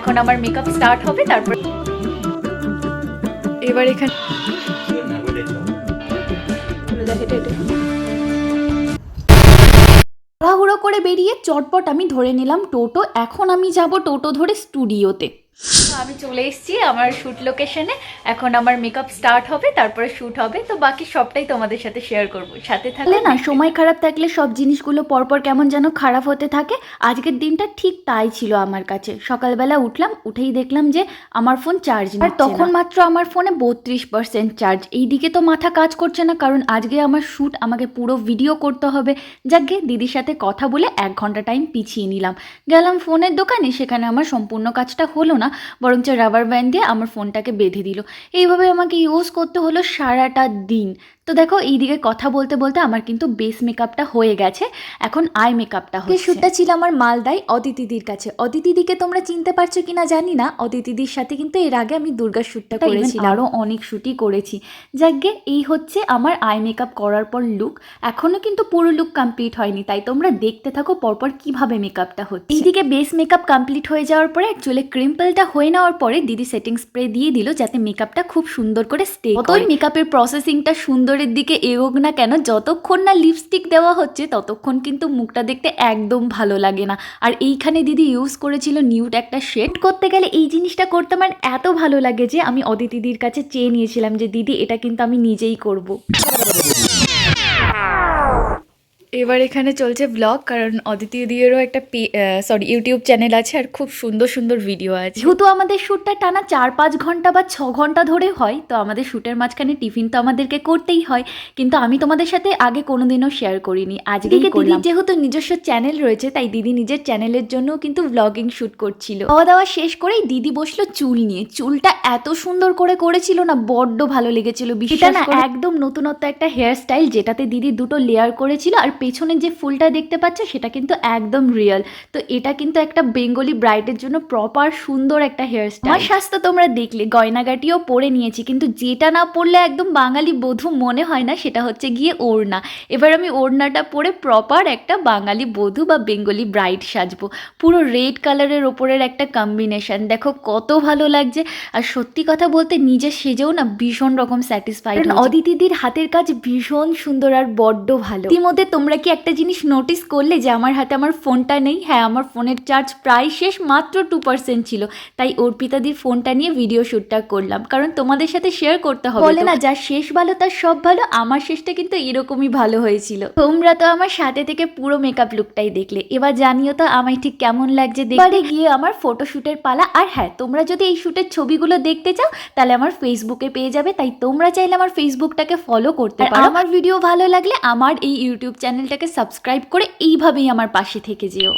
এখন আমার makeup start হবে, তারপর এবার এখানে তাড়াহুড়ো করে বেরিয়ে চটপট আমি ধরে নিলাম টোটো। এখন আমি যাব টোটো ধরে স্টুডিওতে। আমি চলে এসেছি আমার শ্যুট লোকেশনে। এখন আমার মেকআপ স্টার্ট হবে, তারপরে শ্যুট হবে। তো বাকি সবটাই তোমাদের সাথে শেয়ার করব, সাথে থাকলে না। সময় খারাপ থাকলে সব জিনিসগুলো পরপর কেমন যেন খারাপ হতে থাকে। আজকের দিনটা ঠিক তাই ছিল আমার কাছে। সকালবেলা উঠলাম, উঠেই দেখলাম যে আমার ফোন চার্জ নেই, আর তখন মাত্র আমার ফোনে 32% চার্জ। এইদিকে তো মাথা কাজ করছে না, কারণ আজকে আমার শ্যুট, আমাকে পুরো ভিডিও করতে হবে। যাকে দিদির সাথে কথা বলে 1 ঘন্টা টাইম পিছিয়ে নিলাম। গেলাম ফোনের দোকানে, সেখানে আমার সম্পূর্ণ কাজটা হলো না, বরঞ্চ রাবার ব্যান্ড দিয়ে আমার ফোনটাকে বেঁধে দিল। এইভাবে আমাকে ইউজ করতে হলো সারাটা দিন। তো দেখো, এইদিকে কথা বলতে বলতে আমার কিন্তু বেস মেকআপটা হয়ে গেছে, এখন আই মেকআপটা হচ্ছে। শ্যুটটা ছিল আমার মালদায় অদিতিদির কাছে। অদিতিদিকে তোমরা চিনতে পারছো কিনা জানি না। অদিতিদির সাথে কিন্তু এর আগে আমি দুর্গা শ্যুটটা করেছি, আরও অনেক শ্যুটই করেছি। যাকে এই হচ্ছে আমার আই মেকআপ করার পর লুক। এখনো কিন্তু পুরো লুক কমপ্লিট হয়নি, তাই তোমরা দেখতে থাকো পরপর কিভাবে মেকআপটা হচ্ছে। এইদিকে বেস মেকআপ কমপ্লিট হয়ে যাওয়ার পরে অ্যাকচুয়ালি ক্রিম্পলটা হয়ে নেওয়ার পরে দিদি সেটিং স্প্রে দিয়ে দিল, যাতে মেকআপটা খুব সুন্দর করে স্টে করে। যতই মেকআপের প্রসেসিংটা সুন্দরের দিকে এগোক না কেন, যতক্ষণ না লিপস্টিক দেওয়া হচ্ছে ততক্ষণ কিন্তু মুখটা দেখতে একদম ভালো লাগে না। আর এইখানে দিদি ইউজ করেছিল নিউড একটা শেড। করতে গেলে এই জিনিসটা করতে আমার এত ভালো লাগে যে আমি অদিতিদির কাছে চেয়ে নিয়েছিলাম যে দিদি এটা কিন্তু আমি নিজেই করব। এবার এখানে চলছে ব্লগ, কারণ অদিতি দিয়েরও একটা ইউটিউব চ্যানেল আছে, আর খুব সুন্দর সুন্দর ভিডিও আছে। যেহেতু আমাদের শ্যুটটা টানা 4-5 ঘন্টা বা 6 ঘন্টা ধরে হয়, তো আমাদের শ্যুটের মাঝখানে টিফিন তো আমাদেরকে করতেই হয়। কিন্তু আমি তোমাদের সাথে আগে কোনোদিনও শেয়ার করিনি, আজকে দিদির যেহেতু নিজস্ব চ্যানেল রয়েছে, তাই দিদি নিজের চ্যানেলের জন্যও কিন্তু ব্লগিং শ্যুট করছিল। খাওয়া দাওয়া শেষ করেই দিদি বসলো চুল নিয়ে। চুলটা এত সুন্দর করে করেছিল না, বড্ড ভালো লেগেছিল। বিশ্বাস করো, একদম নতুনত্ব একটা হেয়ার স্টাইল, যেটাতে দিদি 2টো লেয়ার করেছিল। আর পেছনে যে ফুলটা দেখতে পাচ্ছ সেটা কিন্তু একদম রিয়েল। তো এটা কিন্তু একটা বেঙ্গলি ব্রাইডের জন্য প্রপার সুন্দর একটা হেয়ার স্টাইল। আমার স্বাস্থ্য তোমরা দেখলে, গয়নাগাটিও পরে নিয়েছি, কিন্তু যেটা না পরলে একদম বাঙালি বধূ মনে হয় না, সেটা হচ্ছে গিয়ে ওড়না। এবার আমি ওড়নাটা পরে প্রপার একটা বাঙালি বধূ বা বেঙ্গলি ব্রাইড সাজবো। পুরো রেড কালারের ওপরের একটা কম্বিনেশন, দেখো কত ভালো লাগছে। আর সত্যি কথা বলতে নিজে সেজেও না ভীষণ রকম স্যাটিসফাইড। অদিতিদির হাতের কাজ ভীষণ সুন্দর আর বড্ড ভালো। ইতিমধ্যে তোমরা কি একটা জিনিস নোটিস করলে যে আমার হাতে আমার ফোনটা নেই? হ্যাঁ, আমার ফোনের চার্জ প্রায় শেষ, মাত্র 2% ছিল। তাই অর্পিতাদির ফোনটা নিয়ে ভিডিও শ্যুটটা করলাম, কারণ তোমাদের সাথে শেয়ার করতে হবে। বলে না, যার শেষ ভালো তার সব ভালো। আমার শেষটা কিন্তু এরকমই ভালো হয়েছিল। তোমরা তো আমার সাথে থেকে পুরো মেকআপ লুকটাই দেখলে, এবার জানিও তো আমায় ঠিক কেমন লাগছে দেখতে। গিয়ে আমার ফটোশ্যুটের পালা। আর হ্যাঁ, তোমরা যদি এই শ্যুটের ছবিগুলো দেখতে চাও তাহলে আমার ফেসবুকে পেয়ে যাবে, তাই তোমরা চাইলে আমার ফেসবুকটাকে ফলো করতে পারো। আমার ভিডিও ভালো লাগলে আমার এই ইউটিউব চ্যানেলটাকে সাবস্ক্রাইব করে এইভাবেই আমার পাশে থেকে যেও।